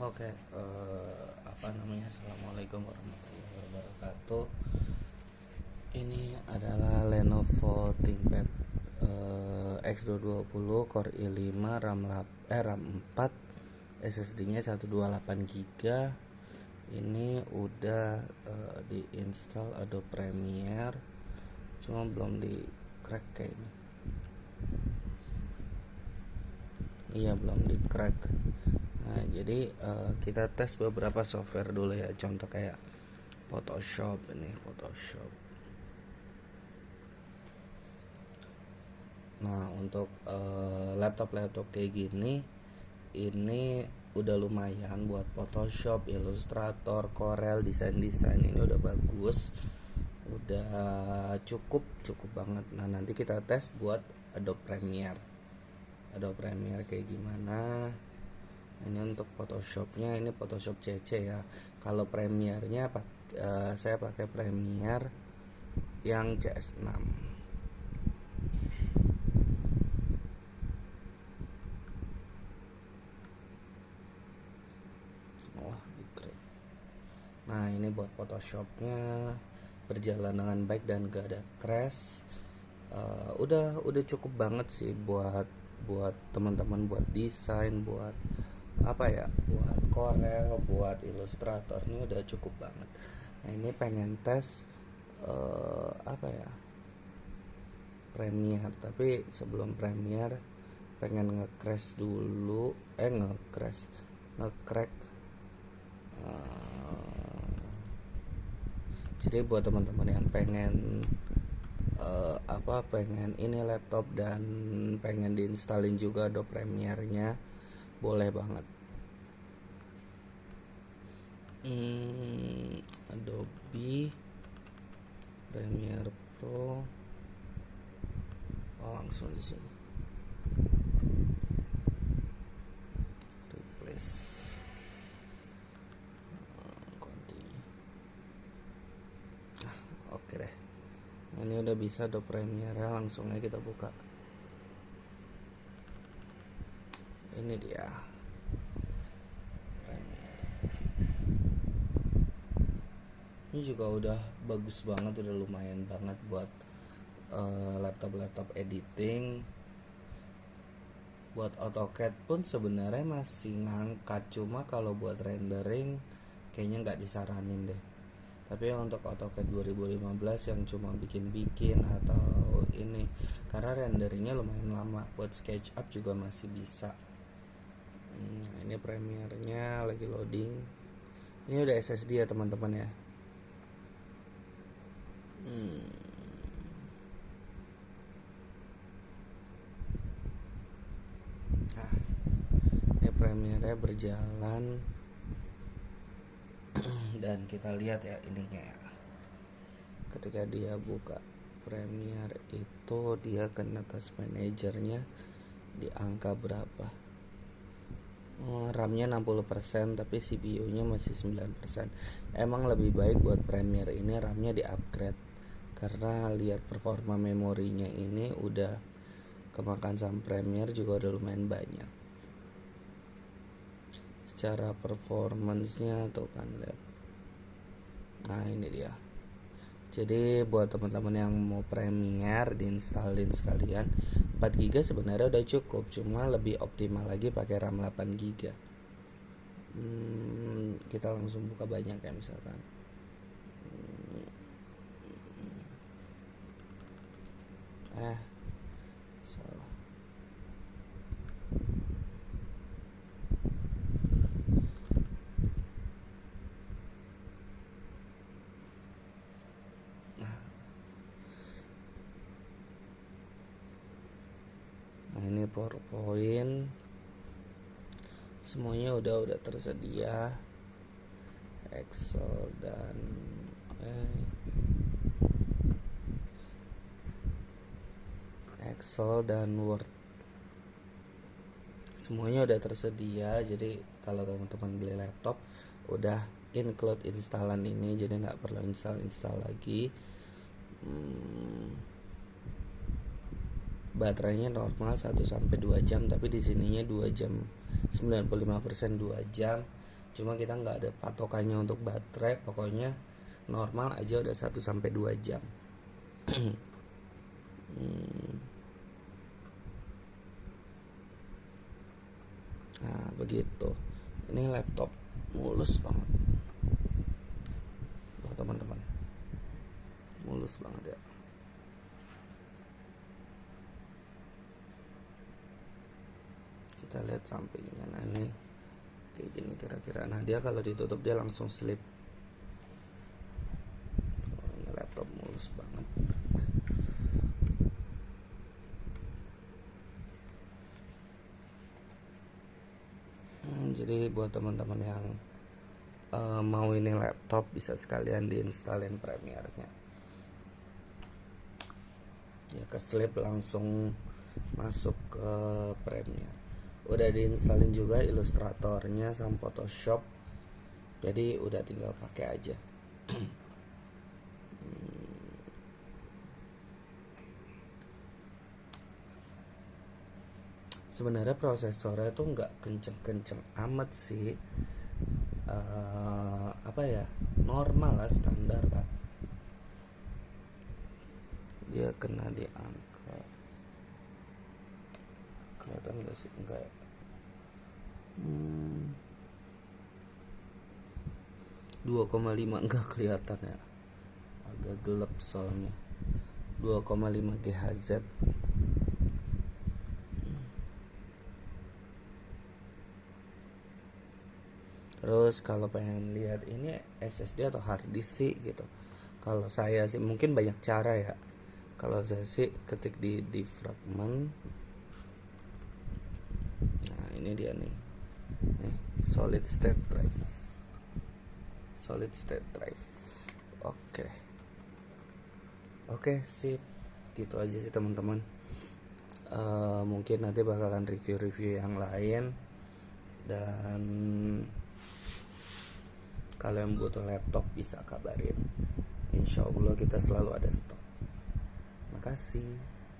Oke, apa namanya? Assalamualaikum warahmatullahi wabarakatuh. Ini adalah Lenovo ThinkPad X220 Core i5 RAM 4, SSD-nya 128 GB. Ini udah diinstal Adobe Premiere, cuma belum di crack kayaknya. Iya, belum di crack. Nah, jadi kita tes beberapa software dulu ya. Contoh kayak Photoshop ini, Photoshop. Nah, untuk laptop-laptop kayak gini, ini udah lumayan buat Photoshop, Illustrator, Corel, desain-desain ini udah bagus. Udah cukup banget. Nah, nanti kita tes buat Adobe Premiere. Adobe Premiere kayak gimana? Ini untuk Photoshopnya, ini Photoshop CC ya. Kalau Premiere-nya saya pakai Premiere yang CS6. Nah, ini buat Photoshopnya berjalan dengan baik dan gak ada crash. Udah cukup banget sih buat teman-teman, buat desain, buat apa ya, buat Corel, buat Illustrator. Ini udah cukup banget. Nah, ini pengen tes apa ya, Premiere. Tapi sebelum Premiere pengen nge-crash dulu, nge-crack. Jadi buat teman-teman yang pengen pengen ini laptop dan pengen diinstalin juga Adobe Premiere-nya, boleh banget. Adobe Premiere Pro, langsung di sini. Replace. Continue. Oke deh. Ini udah bisa Adobe Premiere, langsung aja kita buka. Ini dia Premiere. Ini juga udah bagus banget, udah lumayan banget buat laptop editing. Buat AutoCAD pun sebenarnya masih ngangkat, cuma kalau buat rendering kayaknya nggak disaranin deh. Tapi untuk AutoCAD 2015 yang cuma bikin-bikin atau ini, karena renderingnya lumayan lama. Buat SketchUp juga masih bisa. Ini Premiere-nya lagi loading. Ini udah SSD ya teman-teman ya. Ini Premiere berjalan. Dan kita lihat ya ininya ya. Ketika dia buka Premiere itu, dia kena task manajernya di angka berapa? RAM-nya 60%, tapi CPU-nya masih 9%. Emang lebih baik buat Premiere ini RAM-nya di-upgrade, karena lihat performa memorinya ini udah kemakan sama Premiere juga udah lumayan banyak. Secara performance-nya tuh kan lihat. Nah, ini dia. Jadi buat teman-teman yang mau Premiere diinstalin sekalian, 4 GB sebenarnya udah cukup, cuma lebih optimal lagi pakai RAM 8 GB. Kita langsung buka banyak ya, misalkan salah. Nah, ini PowerPoint semuanya udah tersedia, Excel dan Word semuanya udah tersedia. Jadi kalau teman-teman beli laptop udah include instalan ini, jadi nggak perlu install lagi. Baterainya normal 1-2 jam, tapi di sininya 2 jam, 95% 2 jam. Cuma kita nggak ada patokannya untuk baterai, pokoknya normal aja udah 1-2 jam. Nah begitu, ini laptop mulus banget buat teman-teman, mulus banget ya. Kita lihat sampingnya, nah ini kayak gini kira-kira. Nah dia kalau ditutup dia langsung slip. Oh, ini laptop mulus banget. Jadi buat teman-teman yang mau ini laptop bisa sekalian diinstalin Premiere-nya. Ya ke slip langsung masuk ke Premiere. Udah diinstalin juga Illustratornya sama Photoshop, jadi udah tinggal pakai aja. Sebenarnya prosesornya tuh nggak kenceng-kenceng amat sih, apa ya, normal lah, standar lah. Dia kena di angka, kelihatan nggak sih? Enggak ya. 2,5 enggak kelihatan ya, agak gelap soalnya. 2,5 GHz. Terus kalau pengen lihat ini SSD atau hard disk sih gitu, kalau saya sih mungkin banyak cara ya. Kalau saya sih ketik di fragment. Nah ini dia nih solid state drive. Oke sip, gitu aja sih teman-teman. Mungkin nanti bakalan review yang lain. Dan kalau yang butuh laptop bisa kabarin, insya Allah kita selalu ada stok. Makasih.